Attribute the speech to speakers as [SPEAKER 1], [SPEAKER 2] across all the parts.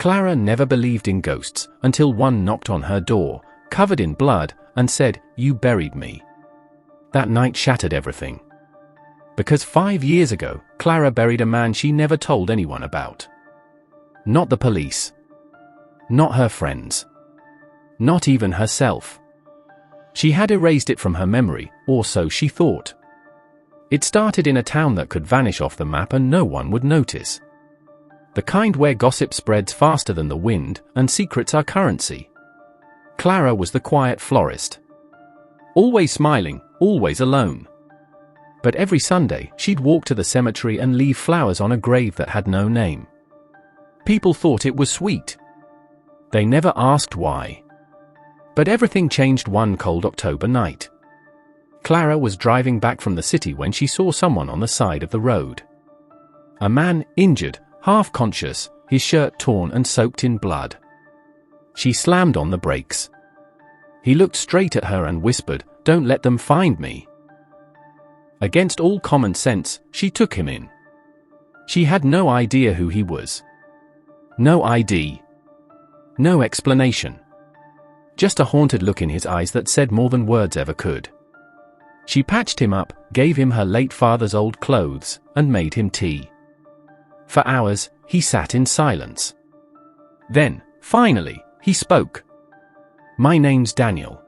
[SPEAKER 1] Clara never believed in ghosts until one knocked on her door, covered in blood, and said, "You buried me." That night shattered everything. Because 5 years ago, Clara buried a man she never told anyone about. Not the police. Not her friends. Not even herself. She had erased it from her memory, or so she thought. It started in a town that could vanish off the map and no one would notice. The kind where gossip spreads faster than the wind, and secrets are currency. Clara was the quiet florist. Always smiling, always alone. But every Sunday, she'd walk to the cemetery and leave flowers on a grave that had no name. People thought it was sweet. They never asked why. But everything changed one cold October night. Clara was driving back from the city when she saw someone on the side of the road. A man, injured, half conscious, his shirt torn and soaked in blood. She slammed on the brakes. He looked straight at her and whispered, "Don't let them find me." Against all common sense, she took him in. She had no idea who he was. No ID. No explanation. Just a haunted look in his eyes that said more than words ever could. She patched him up, gave him her late father's old clothes, and made him tea. For hours, he sat in silence. Then, finally, he spoke. "My name's Daniel."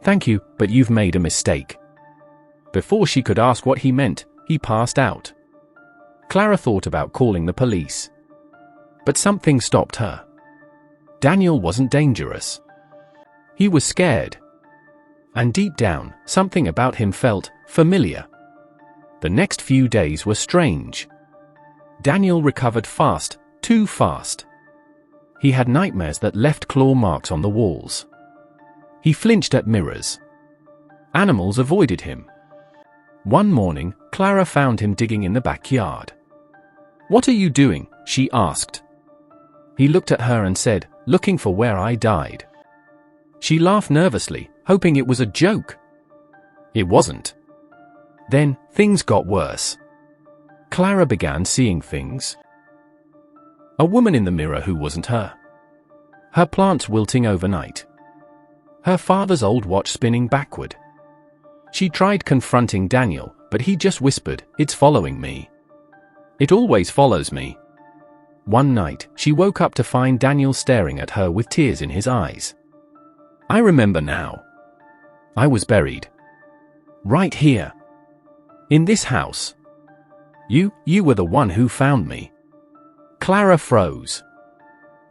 [SPEAKER 1] "Thank you, but you've made a mistake." Before she could ask what he meant, he passed out. Clara thought about calling the police. But something stopped her. Daniel wasn't dangerous. He was scared. And deep down, something about him felt familiar. The next few days were strange. Daniel recovered fast, too fast. He had nightmares that left claw marks on the walls. He flinched at mirrors. Animals avoided him. One morning, Clara found him digging in the backyard. "What are you doing?" she asked. He looked at her and said, "Looking for where I died." She laughed nervously, hoping it was a joke. It wasn't. Then, things got worse. Clara began seeing things. A woman in the mirror who wasn't her. Her plants wilting overnight. Her father's old watch spinning backward. She tried confronting Daniel, but he just whispered, "It's following me. It always follows me." One night, she woke up to find Daniel staring at her with tears in his eyes. "I remember now. I was buried. Right here. In this house. You were the one who found me." Clara froze.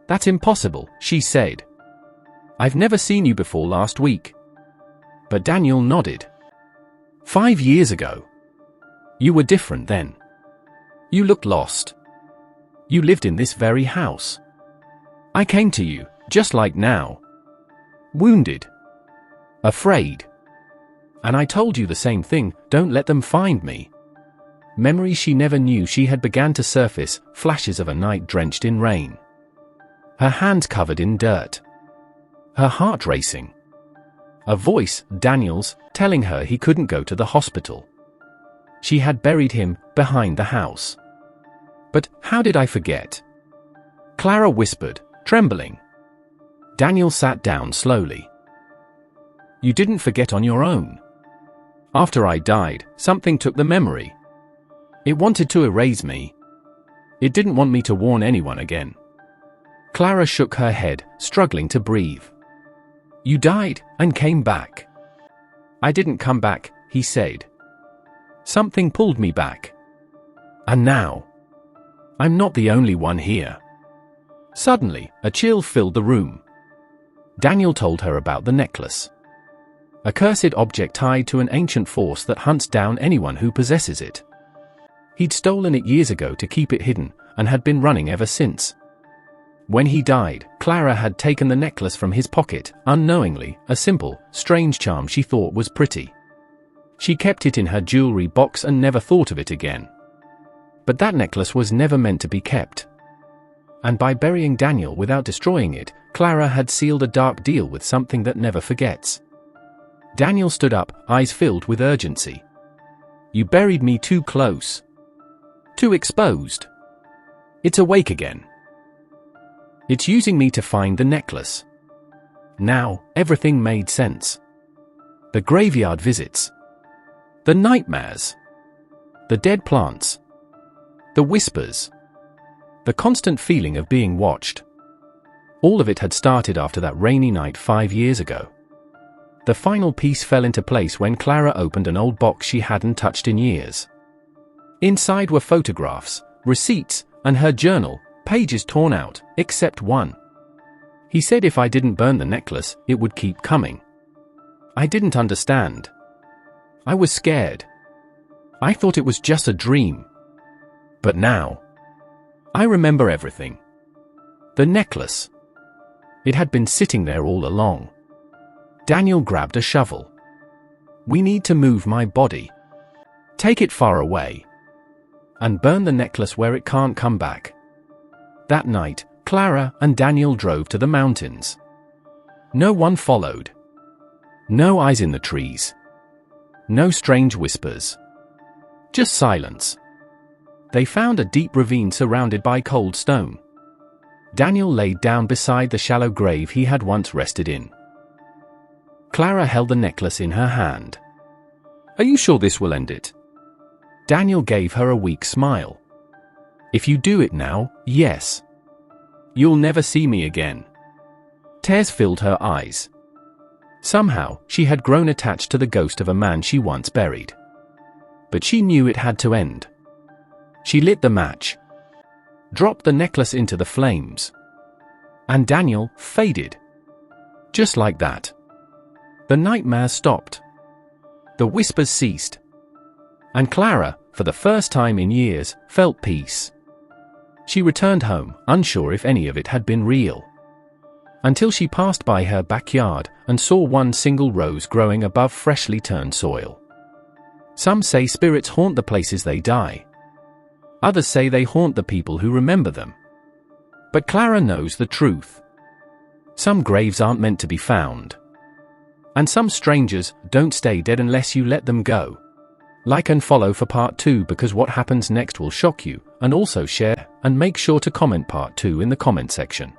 [SPEAKER 1] "That's impossible," she said. "I've never seen you before last week." But Daniel nodded. 5 years ago. You were different then. You looked lost. You lived in this very house. I came to you, just like now. Wounded. Afraid. And I told you the same thing, don't let them find me. Memories she never knew she had began to surface, flashes of a night drenched in rain. Her hands covered in dirt. Her heart racing. A voice, Daniel's, telling her he couldn't go to the hospital. She had buried him, behind the house. But how did I forget? Clara whispered, trembling. Daniel sat down slowly. You didn't forget on your own. After I died, something took the memory. It wanted to erase me. It didn't want me to warn anyone again. Clara shook her head, struggling to breathe. You died, and came back. I didn't come back, he said. Something pulled me back. And now, I'm not the only one here. Suddenly, a chill filled the room. Daniel told her about the necklace. A cursed object tied to an ancient force that hunts down anyone who possesses it. He'd stolen it years ago to keep it hidden, and had been running ever since. When he died, Clara had taken the necklace from his pocket, unknowingly, a simple, strange charm she thought was pretty. She kept it in her jewelry box and never thought of it again. But that necklace was never meant to be kept. And by burying Daniel without destroying it, Clara had sealed a dark deal with something that never forgets. Daniel stood up, eyes filled with urgency. You buried me too close. Too exposed. It's awake again. It's using me to find the necklace. Now, everything made sense. The graveyard visits. The nightmares. The dead plants. The whispers. The constant feeling of being watched. All of it had started after that rainy night 5 years ago. The final piece fell into place when Clara opened an old box she hadn't touched in years. Inside were photographs, receipts, and her journal, pages torn out, except one. He said if I didn't burn the necklace, it would keep coming. I didn't understand. I was scared. I thought it was just a dream. But now, I remember everything. The necklace. It had been sitting there all along. Daniel grabbed a shovel. We need to move my body. Take it far away. And burn the necklace where it can't come back. That night, Clara and Daniel drove to the mountains. No one followed. No eyes in the trees. No strange whispers. Just silence. They found a deep ravine surrounded by cold stone. Daniel laid down beside the shallow grave he had once rested in. Clara held the necklace in her hand. Are you sure this will end it? Daniel gave her a weak smile. If you do it now, yes. You'll never see me again. Tears filled her eyes. Somehow, she had grown attached to the ghost of a man she once buried. But she knew it had to end. She lit the match. Dropped the necklace into the flames. And Daniel faded. Just like that. The nightmares stopped. The whispers ceased. And Clara, for the first time in years, felt peace. She returned home, unsure if any of it had been real. Until she passed by her backyard and saw one single rose growing above freshly turned soil. Some say spirits haunt the places they die. Others say they haunt the people who remember them. But Clara knows the truth. Some graves aren't meant to be found. And some strangers don't stay dead unless you let them go. Like and follow for part 2 because what happens next will shock you, and also share, and make sure to comment part 2 in the comment section.